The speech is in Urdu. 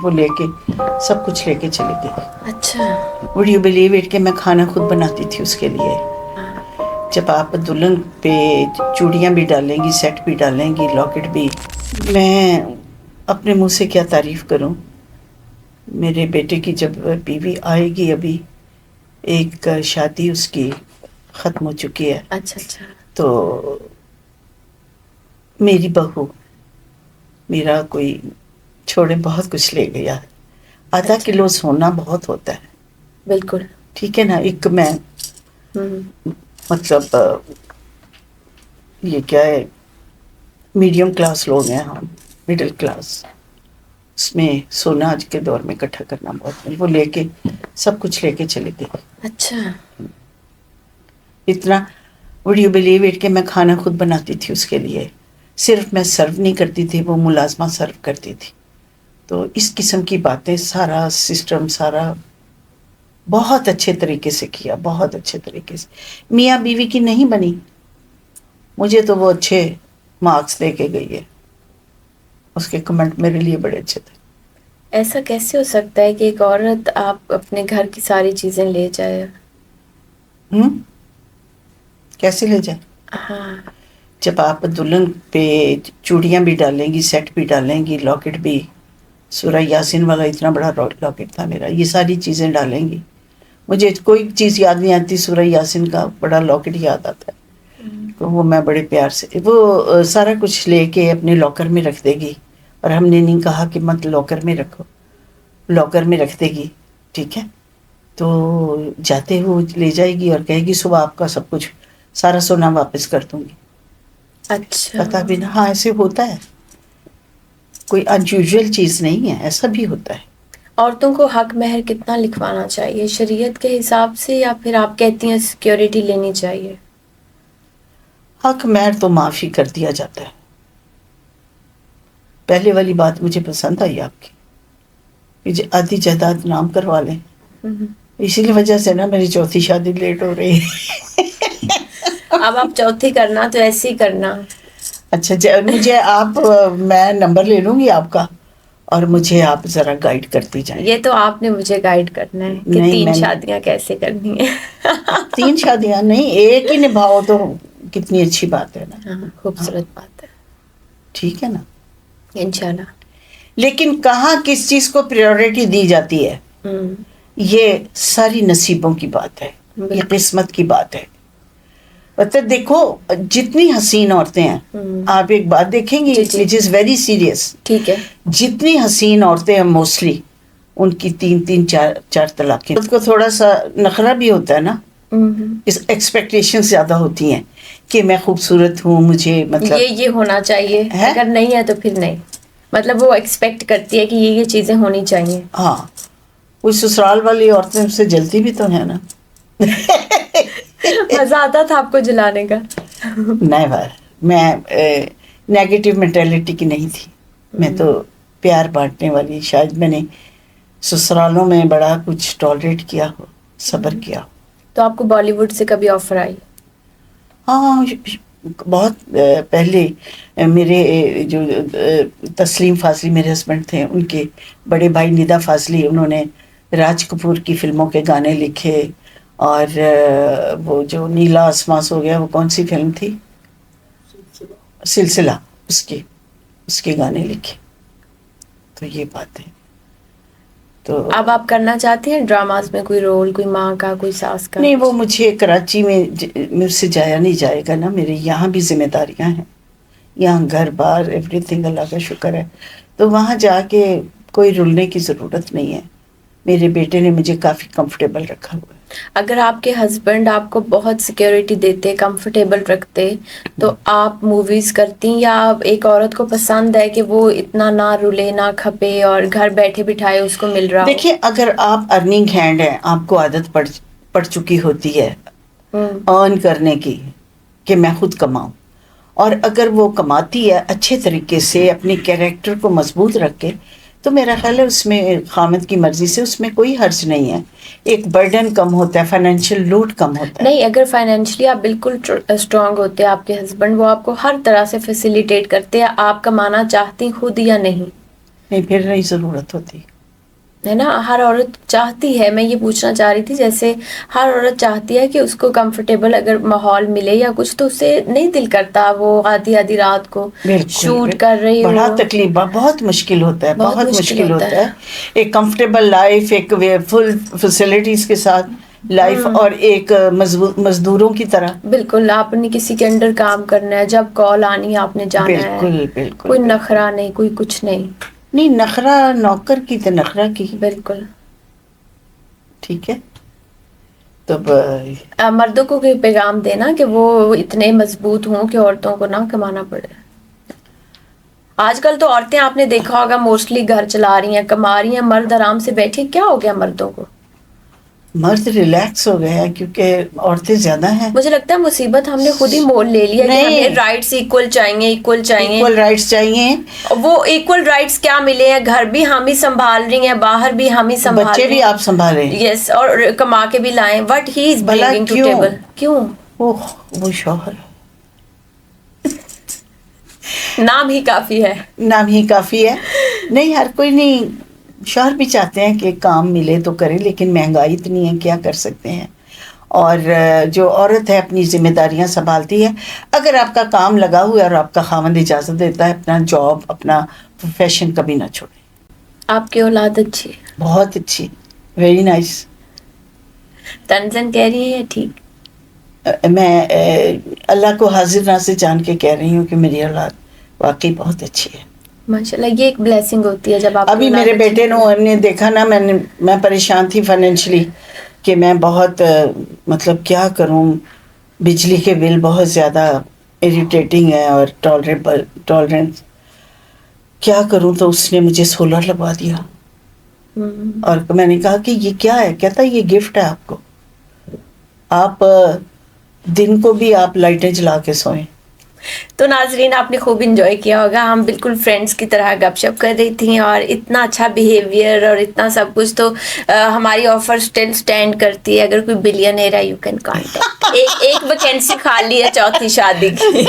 وہ لے کے سب کچھ لے کے چلی گئی. اچھا. وڈ یو بلیو اٹ کہ میں کھانا خود بناتی تھی اس کے لیے. جب آپ دلہن پہ چوڑیاں بھی ڈالیں گی، سیٹ بھی ڈالیں گی، لاکٹ بھی، میں اپنے منہ سے کیا تعریف کروں. میرے بیٹے کی جب بیوی آئے گی، ابھی ایک شادی اس کی ختم ہو چکی ہے. اچھا اچھا. تو میری بہو میرا کوئی چھوڑے بہت کچھ لے گیا. آدھا اچھا. کلو سونا بہت ہوتا ہے. بالکل. ٹھیک ہے نا. ایک میں مطلب یہ کیا ہے، میڈیم کلاس لوگ ہیں ہم، مڈل کلاس. اس میں سونا آج کے دور میں اکٹھا کرنا بہت، وہ لے کے سب کچھ لے کے چلے گئے. اچھا. اتنا وڈ یو بلیو اٹ کہ میں کھانا خود بناتی تھی اس کے لیے. صرف میں سرو نہیں کرتی تھی، وہ ملازمہ سرو کرتی تھی. تو اس قسم کی باتیں، سارا سسٹم سارا بہت اچھے طریقے سے کیا، بہت اچھے طریقے سے. میاں بیوی کی نہیں بنی. مجھے تو وہ اچھے مارکس دے کے گئی ہے. اس کے کمنٹ میرے لیے بڑے اچھے تھے. ایسا کیسے ہو سکتا ہے کہ ایک عورت آپ اپنے گھر کی ساری چیزیں لے جائے؟ کیسے لے جائیں؟ ہاں. جب آپ دلہن پہ چوڑیاں بھی ڈالیں گی، سیٹ بھی ڈالیں گی، لاکٹ بھی، سورہ یاسین والا اتنا بڑا لاکٹ تھا میرا، یہ ساری چیزیں ڈالیں گی. مجھے کوئی چیز یاد نہیں آتی، سورہ یاسین کا بڑا لاکٹ یاد آتا ہے. تو وہ میں بڑے پیار سے وہ سارا کچھ لے کے اپنے لاکر میں رکھ دے گی. اور ہم نے نہیں کہا کہ مت لاکر میں رکھو، لاکر میں رکھ دے گی. ٹھیک ہے. تو جاتے وہ لے جائے گی اور کہے گی صبح آپ کا سب کچھ سارا سونا واپس کر دوں گی. اچھا. پتا بھی نہ. ہاں ایسے ہوتا ہے، کوئی انیوژل چیز نہیں ہے، ایسا بھی ہوتا ہے. عورتوں کو حق مہر کتنا لکھوانا چاہیے شریعت کے حساب سے، یا پھر آپ کہتی ہیں سیکیورٹی لینی چاہیے؟ حق مہر تو معافی کر دیا جاتا ہے. پہلے والی بات مجھے پسند آئی آپ کی کہ آدھی جائیداد نام کروا لیں. اسی کی وجہ سے نا میری چوتھی شادی لیٹ ہو رہی ہے. اب آپ چوتھی کرنا تو ایسے ہی کرنا. اچھا مجھے آپ، میں نمبر لے لوں گی آپ کا، اور مجھے آپ ذرا گائیڈ کرتی جائیں. یہ تو آپ نے مجھے گائیڈ کرنا ہے کہ نہیں 3 میں شادیاں کیسے کرنی ہیں. 3 شادیاں نہیں، ایک ہی نبھاؤ تو کتنی اچھی بات ہے نا. ہاں خوبصورت بات ہے. ٹھیک ہے نا. انشاءاللہ. لیکن کہاں کس چیز کو پریورٹی دی جاتی ہے، یہ ساری نصیبوں کی بات ہے، یہ بالکل. قسمت کی بات ہے. مطلب دیکھو جتنی حسین عورتیں ہیں، آپ ایک بات دیکھیں گی جی جی وچ از ویری سیریس. ٹھیک ہے. جتنی حسین عورتیں ہیں موسٹلی ان کی 3 4 طلاقیں. خود کو تھوڑا سا نخرہ بھی ہوتا ہے نا، اس ایکسپیکٹیشن زیادہ ہوتی ہیں کہ میں خوبصورت ہوں، مجھے مطلب یہ ہونا چاہیے، ہے. اگر نہیں ہے تو پھر نہیں. مطلب وہ ایکسپیکٹ کرتی ہے کہ یہ چیزیں ہونی چاہیے. ہاں کوئی سسرال والی عورتیں ان سے جلتی بھی تو ہے نا. مزہ آتا تھا آپ کو جلانے کا؟ نہیں بھائی، میں نیگیٹو مینٹیلٹی کی نہیں تھی. میں تو پیار بانٹنے والی. شاید میں نے سسرالوں میں بڑا کچھ ٹالریٹ کیا ہو، صبر کیا ہو. تو آپ کو بالی ووڈ سے کبھی آفر آئی؟ ہاں بہت پہلے. میرے جو تسلیم فاضلی میرے ہسبینڈ تھے، ان کے بڑے بھائی ندا فاضلی، انہوں نے راج کپور کی فلموں کے گانے لکھے. اور وہ جو نیلا آسماں سو گیا، وہ کون سی فلم تھی؟ سلسلہ. اس کے گانے لکھے. تو یہ بات ہے. تو اب آپ کرنا چاہتی ہیں ڈراماز میں کوئی رول، کوئی ماں کا، کوئی ساس کا؟ نہیں، وہ مجھے کراچی میں مجھ سے جایا نہیں جائے گا نا. میرے یہاں بھی ذمہ داریاں ہیں، یہاں گھر بار ایوری تھنگ، اللہ کا شکر ہے. تو وہاں جا کے کوئی رلنے کی ضرورت نہیں ہے. میرے بیٹے نے مجھے کافی کمفرٹیبل رکھا ہوا ہے. اگر آپ کے ہسبینڈ آپ کو بہت سیکیورٹی دیتے، کمفرٹیبل رکھتے، تو آپ موویز کرتی، یا ایک عورت کو پسند ہے کہ وہ اتنا نہ رلے نہ کھپے اور گھر بیٹھے بٹھائے اس کو مل رہا ہو؟ دیکھیں، اگر آپ ارننگ ہینڈ ہیں، آپ کو عادت پڑ چکی ہوتی ہے ارن کرنے کی کہ میں خود کماؤں، اور اگر وہ کماتی ہے اچھے طریقے سے اپنے کیریکٹر کو مضبوط رکھ کے، تو میرا خیال ہے اس میں خامد کی مرضی سے اس میں کوئی حرج نہیں ہے. ایک برڈن کم ہوتا ہے، فائنینشیل لوڈ کم ہوتا ہے. نہیں، اگر فائنینشلی آپ بالکل اسٹرانگ ہوتے ہیں، آپ کے ہسبینڈ وہ آپ کو ہر طرح سے فیسیلیٹیٹ کرتے ہیں، آپ کمانا چاہتی خود یا نہیں؟ نہیں پھر نہیں ضرورت ہوتی ہے نا. ہر عورت چاہتی ہے, میں یہ پوچھنا چاہ رہی تھی, جیسے ہر عورت چاہتی ہے کہ اس کو کمفرٹیبل اگر ماحول ملے یا کچھ, تو اسے نہیں دل کرتا وہ آدھی آدھی رات کو شوٹ کر رہی ہو. بڑا تکلیف, بہت مشکل ہوتا ہے, بہت مشکل ہوتا ہے. ایک کمفرٹیبل لائف, ایک فل فیسلٹیز کے ساتھ لائف, اور ایک مزدوروں کی طرح. بالکل, آپ نے کسی کے انڈر کام کرنا ہے, جب کال آنی ہے آپ نے جانا ہے. بالکل بالکل. کوئی نخرہ نہیں, کوئی کچھ نہیں. نہیں, نخرہ نوکر کی تو نخرہ کی. بالکل ٹھیک ہے. تو مردوں کو کوئی پیغام دینا کہ وہ اتنے مضبوط ہوں کہ عورتوں کو نہ کمانا پڑے. آج کل تو عورتیں آپ نے دیکھا ہوگا موسٹلی گھر چلا رہی ہیں, کما رہی ہیں, مرد آرام سے بیٹھے. کیا ہو گیا مردوں کو؟ مرد ریلیکس ہو گئے ہیں کیونکہ عورتیں زیادہ ہیں. مجھے لگتا ہے مصیبت ہم نے خود ہی مول لے لیا کہ ہمیں رائٹس ایکول چاہیے, ایکول چاہیے, ایکول رائٹس چاہیے. وہ ایکول رائٹس کیا ملے ہیں؟ گھر بھی ہم ہی سنبھال رہی ہیں, باہر بھی ہم ہی سنبھال رہی ہیں, بچے بھی آپ سنبھالیں. یس, اور کما کے بھی لائیں. What he is bringing to table. کیوں؟ وہ شوہر نام ہی کافی ہے, نام ہی کافی ہے. نہیں, ہر کوئی نہیں, شوہر بھی چاہتے ہیں کہ کام ملے تو کریں, لیکن مہنگائی اتنی ہے, کیا کر سکتے ہیں. اور جو عورت ہے اپنی ذمہ داریاں سنبھالتی ہے. اگر آپ کا کام لگا ہوا ہے اور آپ کا خاوند اجازت دیتا ہے, اپنا جاب, اپنا پروفیشن کبھی نہ چھوڑیں. آپ کی اولاد اچھی ہے؟ بہت اچھی, ویری نائس. تنزن کہہ رہی ہے ٹھیک؟ میں اللہ کو حاضر ناظر جان کے کہہ رہی ہوں کہ میری اولاد واقعی بہت اچھی ہے. ماشاءاللہ, یہ ایک بلیسنگ ہوتی ہے جب آپ. ابھی میرے بیٹے نے دیکھا نا, میں پریشان تھی فائنینشلی کہ میں بہت مطلب کیا کروں, بجلی کے بل بہت زیادہ اریٹیٹنگ ہے اور ٹالرنس کیا کروں. تو اس نے مجھے سولر لگوا دیا. اور میں نے کہا کہ یہ کیا ہے؟ کہتا ہے یہ گفٹ ہے آپ کو, آپ دن کو بھی آپ لائٹیں جلا کے سوئیں. تو ناظرین, آپ نے خوب انجوائے کیا ہوگا. ہم بالکل فرینڈس کی طرح گپ شپ کر رہی تھیں, اور اتنا اچھا بیہیویئر اور اتنا سب کچھ. تو ہماری آفر اسٹل اسٹینڈ کرتی ہے, اگر کوئی بلینئر ہے یو کین کانٹیکٹ. ایک ویکینسی خالی ہے چوتھی شادی کی.